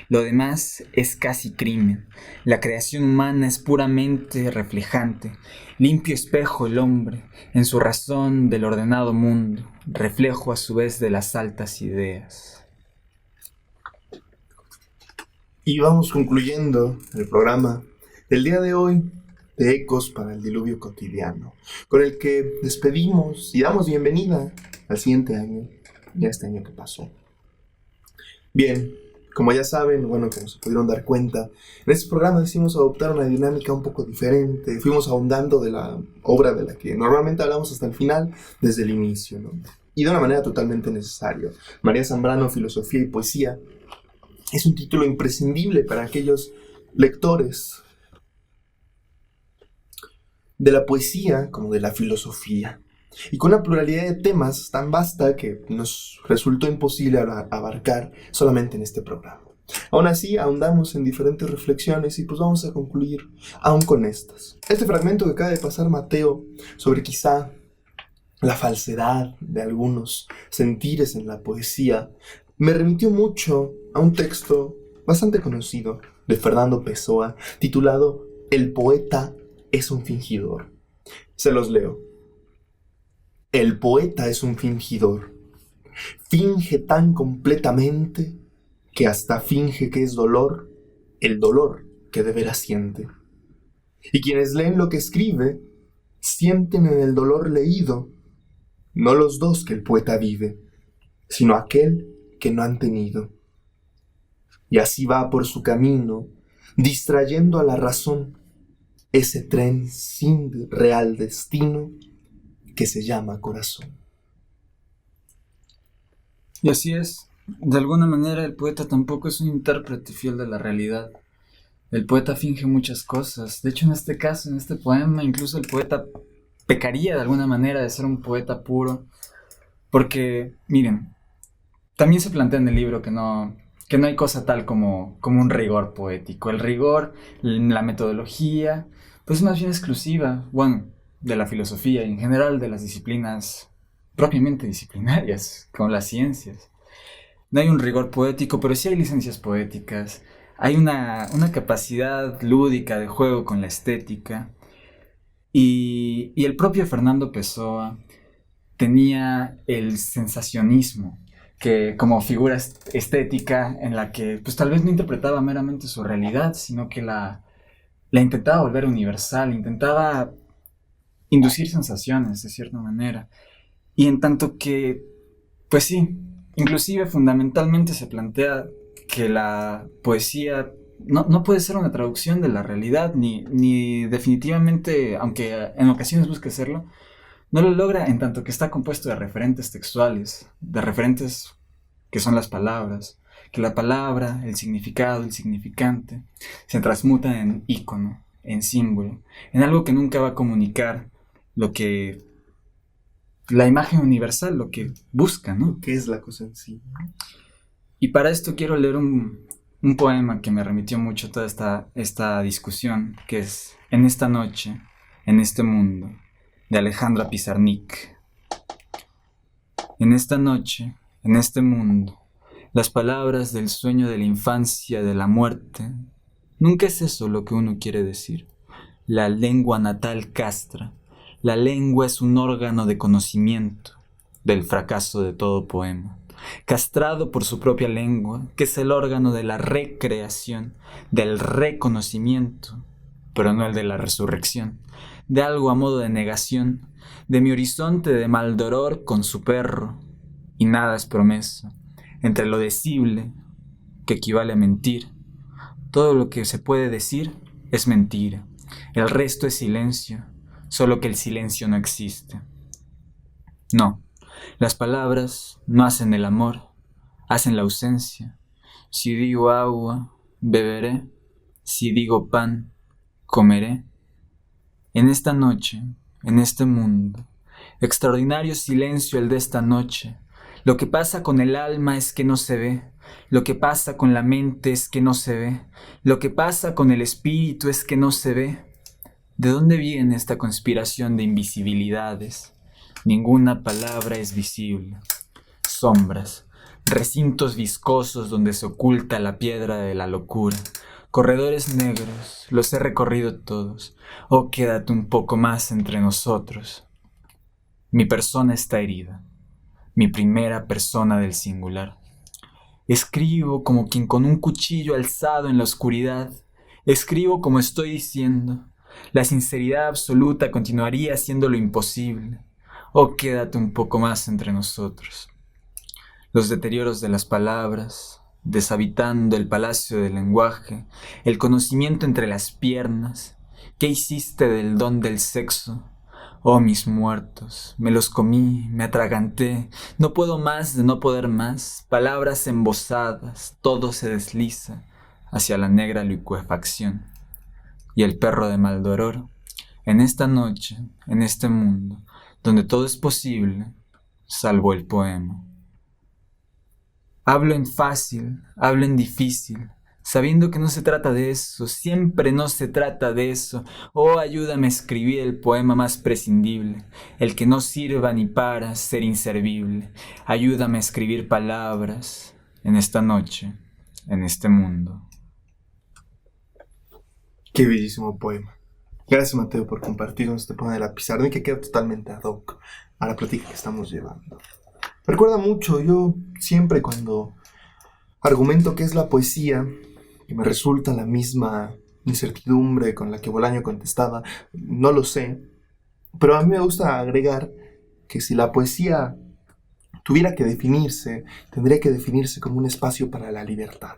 Lo demás es casi crimen. La creación humana es puramente reflejante. Limpio espejo el hombre, en su razón del ordenado mundo, reflejo a su vez de las altas ideas. Y vamos concluyendo el programa del día de hoy de Ecos para el Diluvio Cotidiano, con el que despedimos y damos bienvenida al siguiente año, ya este año que pasó. Bien, como ya saben, como se pudieron dar cuenta, en este programa decidimos adoptar una dinámica un poco diferente. Fuimos ahondando de la obra de la que normalmente hablamos hasta el final, desde el inicio, ¿no? Y de una manera totalmente necesaria. María Zambrano, Filosofía y Poesía, es un título imprescindible para aquellos lectores de la poesía como de la filosofía, y con una pluralidad de temas tan vasta que nos resultó imposible abarcar solamente en este programa. Aún así, ahondamos en diferentes reflexiones y pues vamos a concluir aún con estas. Este fragmento que acaba de pasar Mateo sobre quizá la falsedad de algunos sentires en la poesía me remitió mucho a un texto bastante conocido de Fernando Pessoa, titulado El poeta es un fingidor. Se los leo. El poeta es un fingidor. Finge tan completamente que hasta finge que es dolor, el dolor que de veras siente. Y quienes leen lo que escribe, sienten en el dolor leído, no los dos que el poeta vive, sino aquel que no han tenido. Y así va por su camino, distrayendo a la razón, ese tren sin real destino que se llama corazón. Y así es, de alguna manera el poeta tampoco es un intérprete fiel de la realidad. El poeta finge muchas cosas. De hecho, en este caso, en este poema, incluso el poeta pecaría de alguna manera de ser un poeta puro. Porque, miren, también se plantea en el libro que no hay cosa tal como un rigor poético. El rigor, la metodología, pues más bien exclusiva, bueno, de la filosofía y en general de las disciplinas propiamente disciplinarias, como las ciencias. No hay un rigor poético, pero sí hay licencias poéticas. Hay una capacidad lúdica de juego con la estética. Y el propio Fernando Pessoa tenía el sensacionismo, que como figura estética en la que pues tal vez no interpretaba meramente su realidad, sino que la intentaba volver universal, intentaba inducir sensaciones de cierta manera. Y en tanto que, pues sí, inclusive fundamentalmente se plantea que la poesía no puede ser una traducción de la realidad, ni definitivamente, aunque en ocasiones busque serlo, no lo logra en tanto que está compuesto de referentes textuales, de referentes que son las palabras, que la palabra, el significado, el significante, se transmutan en ícono, en símbolo, en algo que nunca va a comunicar lo que la imagen universal, lo que busca, ¿no? ¿Qué es la cosa en sí? Y para esto quiero leer un poema que me remitió mucho a toda esta discusión, que es En esta noche, en este mundo, de Alejandra Pizarnik. En esta noche, en este mundo, las palabras del sueño de la infancia, de la muerte, nunca es eso lo que uno quiere decir. La lengua natal castra. La lengua es un órgano de conocimiento del fracaso de todo poema. Castrado por su propia lengua, que es el órgano de la recreación, del reconocimiento, pero no el de la resurrección, de algo a modo de negación, de mi horizonte de Maldoror con su perro, y nada es promesa, entre lo decible, que equivale a mentir. Todo lo que se puede decir es mentira, el resto es silencio, solo que el silencio no existe. No, las palabras no hacen el amor, hacen la ausencia. Si digo agua, beberé, si digo pan, comeré. En esta noche, en este mundo, extraordinario silencio el de esta noche. Lo que pasa con el alma es que no se ve, lo que pasa con la mente es que no se ve, lo que pasa con el espíritu es que no se ve. ¿De dónde viene esta conspiración de invisibilidades? Ninguna palabra es visible. Sombras, recintos viscosos donde se oculta la piedra de la locura. Corredores negros, los he recorrido todos. Oh, quédate un poco más entre nosotros. Mi persona está herida, mi primera persona del singular. Escribo como quien con un cuchillo alzado en la oscuridad. Escribo como estoy diciendo. La sinceridad absoluta continuaría siendo lo imposible. Oh, quédate un poco más entre nosotros. Los deterioros de las palabras, deshabitando el palacio del lenguaje, el conocimiento entre las piernas. ¿Qué hiciste del don del sexo? Oh, mis muertos, me los comí, me atraganté, no puedo más de no poder más, palabras embosadas, todo se desliza hacia la negra licuefacción. Y el perro de Maldoror, en esta noche, en este mundo, donde todo es posible, salvo el poema. Hablo en fácil, hablo en difícil, sabiendo que no se trata de eso, siempre no se trata de eso. Oh, ayúdame a escribir el poema más prescindible, el que no sirva ni para ser inservible. Ayúdame a escribir palabras en esta noche, en este mundo. Qué bellísimo poema. Gracias, Mateo, por compartirnos este poema de la pizarra y que queda totalmente ad hoc a la plática que estamos llevando. Me recuerda mucho, yo siempre cuando argumento qué es la poesía, que me resulta la misma incertidumbre con la que Bolaño contestaba, no lo sé, pero a mí me gusta agregar que si la poesía tuviera que definirse, tendría que definirse como un espacio para la libertad.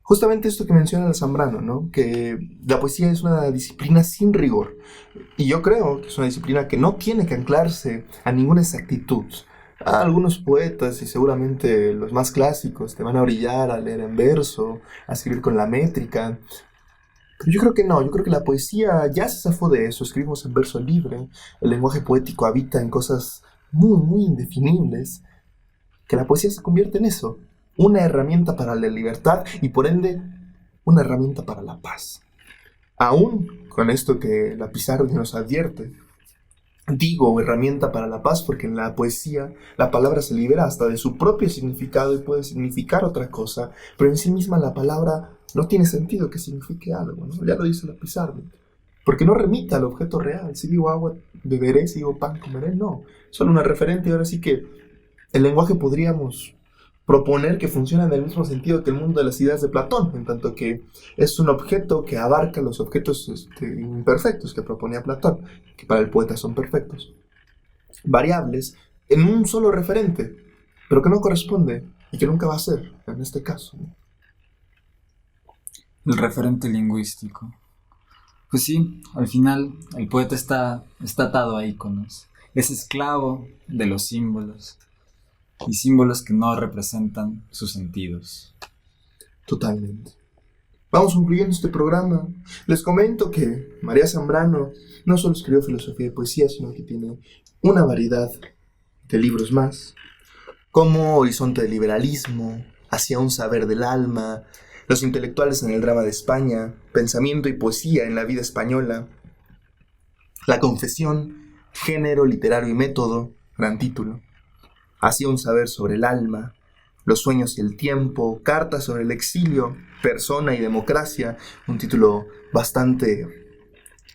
Justamente esto que menciona el Zambrano, ¿no? Que la poesía es una disciplina sin rigor. Y yo creo que es una disciplina que no tiene que anclarse a ninguna exactitud. Algunos poetas, y seguramente los más clásicos, te van a orillar a leer en verso, a escribir con la métrica. Pero yo creo que no, yo creo que la poesía ya se zafó de eso. Escribimos en verso libre, el lenguaje poético habita en cosas muy, muy indefinibles. Que la poesía se convierte en eso. Una herramienta para la libertad y por ende una herramienta para la paz. Aún con esto que la pizarra nos advierte, digo herramienta para la paz porque en la poesía la palabra se libera hasta de su propio significado y puede significar otra cosa, pero en sí misma la palabra no tiene sentido que signifique algo, ¿no? Ya lo dice la pizarra, porque no remite al objeto real. Si digo agua beberé, si digo pan comeré, no, solo una referente. Y ahora sí que el lenguaje podríamos proponer que funciona en el mismo sentido que el mundo de las ideas de Platón, en tanto que es un objeto que abarca los objetos imperfectos que proponía Platón, que para el poeta son perfectos, variables, en un solo referente, pero que no corresponde y que nunca va a ser, en este caso, ¿no? El referente lingüístico. Pues sí, al final el poeta está atado a íconos, es esclavo de los símbolos, y símbolos que no representan sus sentidos. Totalmente. Vamos concluyendo este programa. Les comento que María Zambrano no solo escribió filosofía y poesía, sino que tiene una variedad de libros más, como Horizonte del Liberalismo, Hacia un saber del alma, Los intelectuales en el drama de España, Pensamiento y poesía en la vida española, La confesión, Género, literario y método, gran título, Hacia un saber sobre el alma, Los sueños y el tiempo, Cartas sobre el exilio, Persona y democracia, un título bastante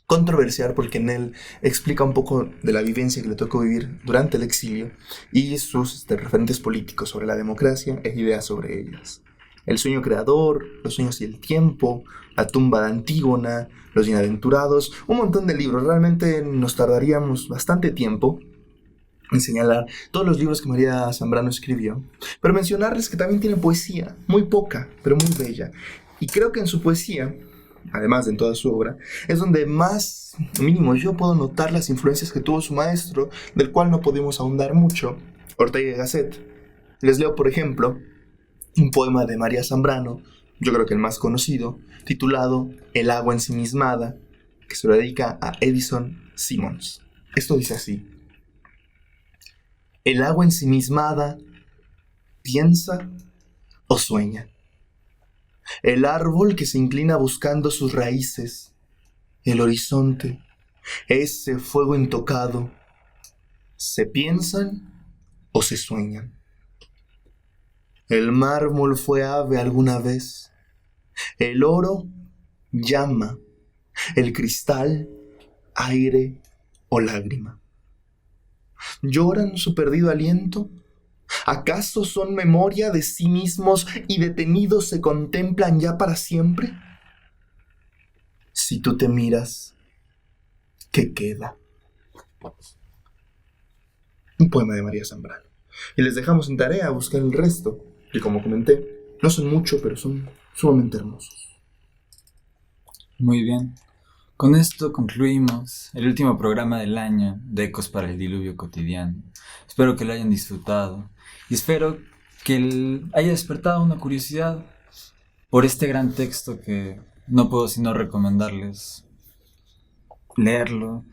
controversial porque en él explica un poco de la vivencia que le tocó vivir durante el exilio y sus referentes políticos sobre la democracia e ideas sobre ellas. El sueño creador, Los sueños y el tiempo, La tumba de Antígona, Los bienaventurados, un montón de libros. Realmente nos tardaríamos bastante tiempo en señalar todos los libros que María Zambrano escribió, pero mencionarles que también tiene poesía, muy poca, pero muy bella. Y creo que en su poesía, además de en toda su obra, es donde más, mínimo yo puedo notar las influencias que tuvo su maestro, del cual no podemos ahondar mucho, Ortega y Gasset. Les leo, por ejemplo, un poema de María Zambrano, yo creo que el más conocido, titulado El agua ensimismada, que se lo dedica a Edison Simmons. Esto dice así: el agua ensimismada piensa o sueña. El árbol que se inclina buscando sus raíces, el horizonte, ese fuego intocado, ¿se piensan o se sueñan? El mármol fue ave alguna vez, el oro llama, el cristal aire o lágrima. ¿Lloran su perdido aliento? ¿Acaso son memoria de sí mismos y detenidos se contemplan ya para siempre? Si tú te miras, ¿qué queda? Un poema de María Zambrano. Y les dejamos en tarea buscar el resto, que como comenté, no son mucho, pero son sumamente hermosos. Muy bien. Con esto concluimos el último programa del año de Ecos para el Diluvio Cotidiano. Espero que lo hayan disfrutado y espero que haya despertado una curiosidad por este gran texto que no puedo sino recomendarles leerlo.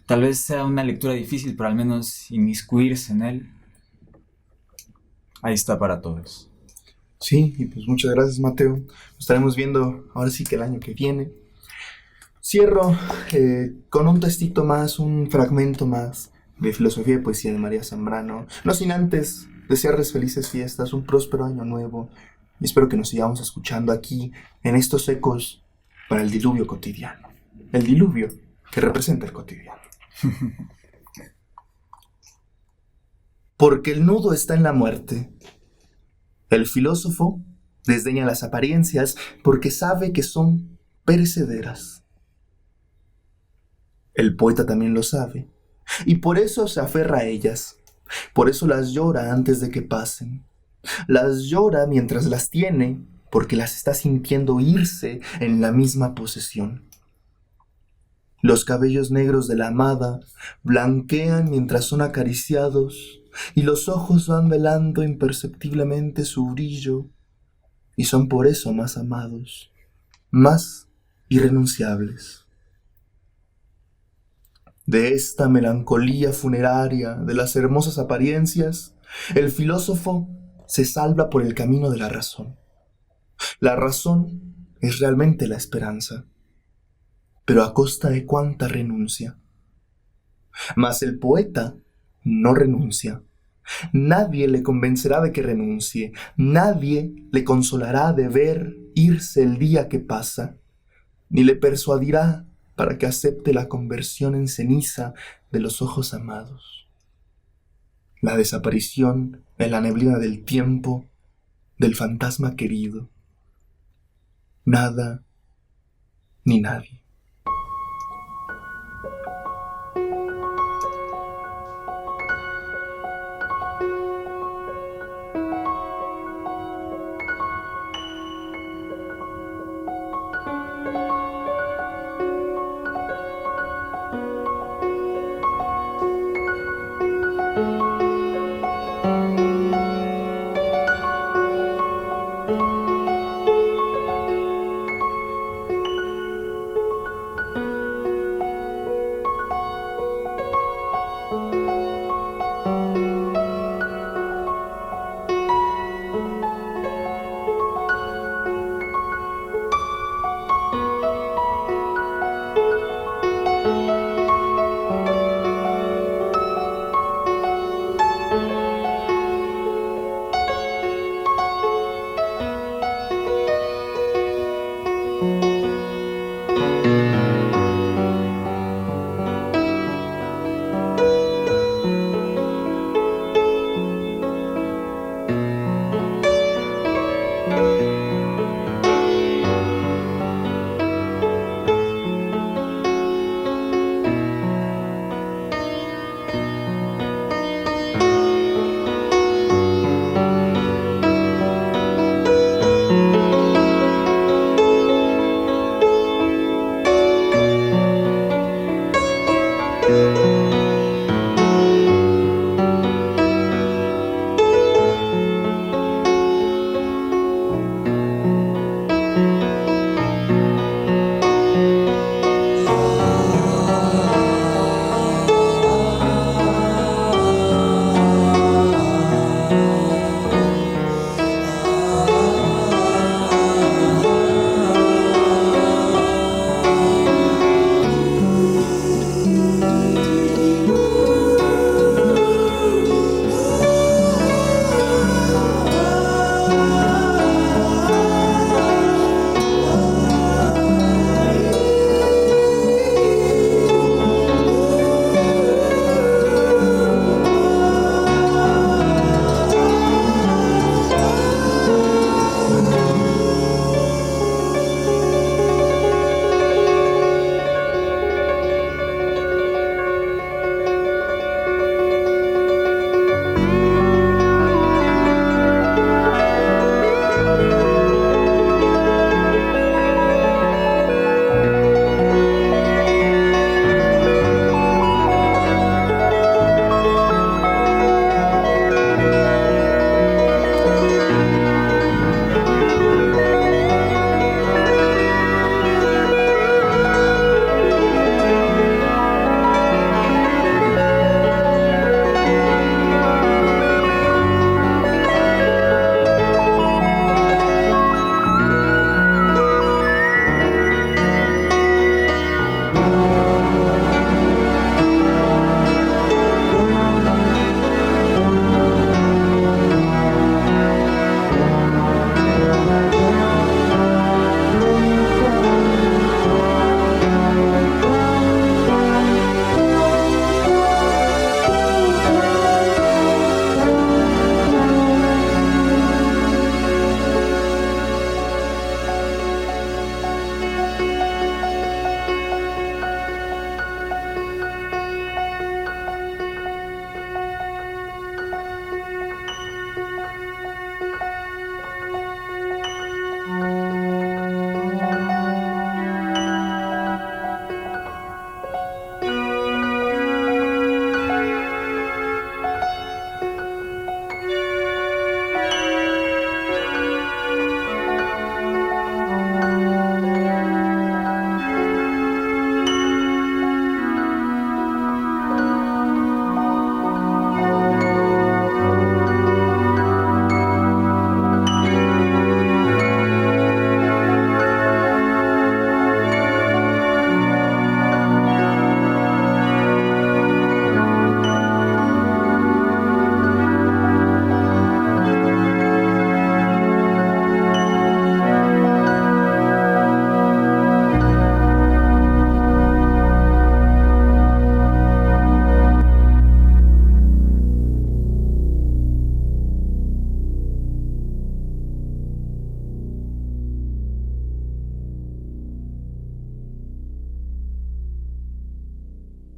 Tal vez sea una lectura difícil, pero al menos inmiscuirse en él. Ahí está para todos. Sí, y pues muchas gracias, Mateo. Nos estaremos viendo ahora sí que el año que viene. Cierro con un textito más, un fragmento más de Filosofía y Poesía de María Zambrano. No sin antes desearles felices fiestas, un próspero año nuevo. Y espero que nos sigamos escuchando aquí en estos ecos para el diluvio cotidiano. El diluvio que representa el cotidiano. Porque el nudo está en la muerte. El filósofo desdeña las apariencias porque sabe que son perecederas. El poeta también lo sabe, y por eso se aferra a ellas. Por eso las llora antes de que pasen. Las llora mientras las tiene, porque las está sintiendo irse en la misma posesión. Los cabellos negros de la amada blanquean mientras son acariciados, y los ojos van velando imperceptiblemente su brillo, y son por eso más amados, más irrenunciables. De esta melancolía funeraria de las hermosas apariencias, el filósofo se salva por el camino de la razón. La razón es realmente la esperanza, pero a costa de cuánta renuncia. Mas el poeta no renuncia. Nadie le convencerá de que renuncie. Nadie le consolará de ver irse el día que pasa, ni le persuadirá para que acepte la conversión en ceniza de los ojos amados. La desaparición en la neblina del tiempo del fantasma querido. Nada ni nadie.